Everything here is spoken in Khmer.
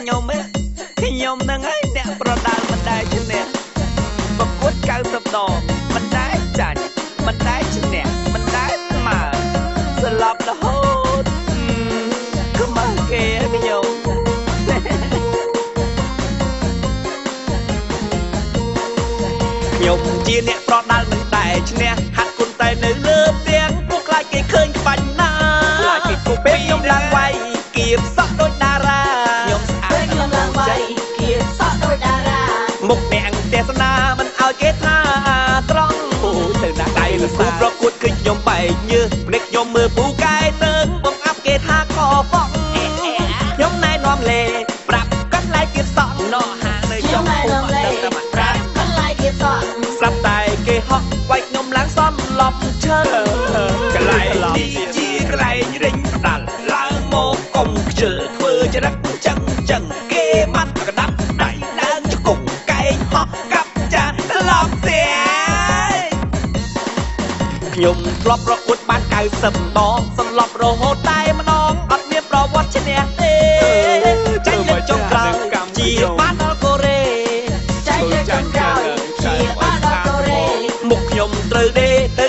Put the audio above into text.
ខ្ញុំនឹងឯងអ្នកប្រដាល់មិនដែលជំនះប្រកួត90ដងមិនដែលចាញ់មិនដែលជំនះមិនដែលស្មើស្លាប់រហូតខ្មាស់គេខ្ញុំខ្ញុំជាអ្នកប្រដាល់មិនដែលឈ្នះហាត់គុណតែនៅលើផ្ទាំងពួកខ្លាចគេឃើញបាញ់ណាខ្លាចគេគប់ពេលខ្ញុំឡើងវាយគៀបសក់ដូចតារាខ្ញុំស្អាតខ្ញុំឡើងវាយគៀបសក់ដូចតារាមុខអ្នកទេសនាមិនឲ្យគេថាត្រង់អូទៅណាដៃលសាប្រកួតគឺខ្ញុំបែកញើសភ្នែកខ្ញុំមើលពូកែនឹងបងអាប់គេថាកបង់ខ្ញុំណែនាំលេប្រាប់កាត់ឡៃគៀបសក់ណោះហានៅខ្ញុំណែនាំលេប្រាប់កាត់ឡៃគៀបសក់ស្រាប់តែគេហក់វាយខ្ញុំឡើងសំឡប់ឈើកន្លែងនេះជាកន្លែងរិញផ្ដាល់ឡើងមកកុំខ្ជិលធ្វើចរិតចឹងគេបាត់កដាប់ដៃដើមជង្គង់កែងហក់កាប់ចានឡប់ស្ទាយខ្ញុំធ្លាប់ប្រកួតបាន90ដងសន្លប់រហូតតែម្ដងអត់មានប្រវត្តិឈ្នះទេចាញ់លើចុងក្រោយជាបានដល់កូរ៉េចាញ់លើចុងក្រោយជាបានដល់កូរ៉េមុខខ្ញុំត្រូវទេទៅ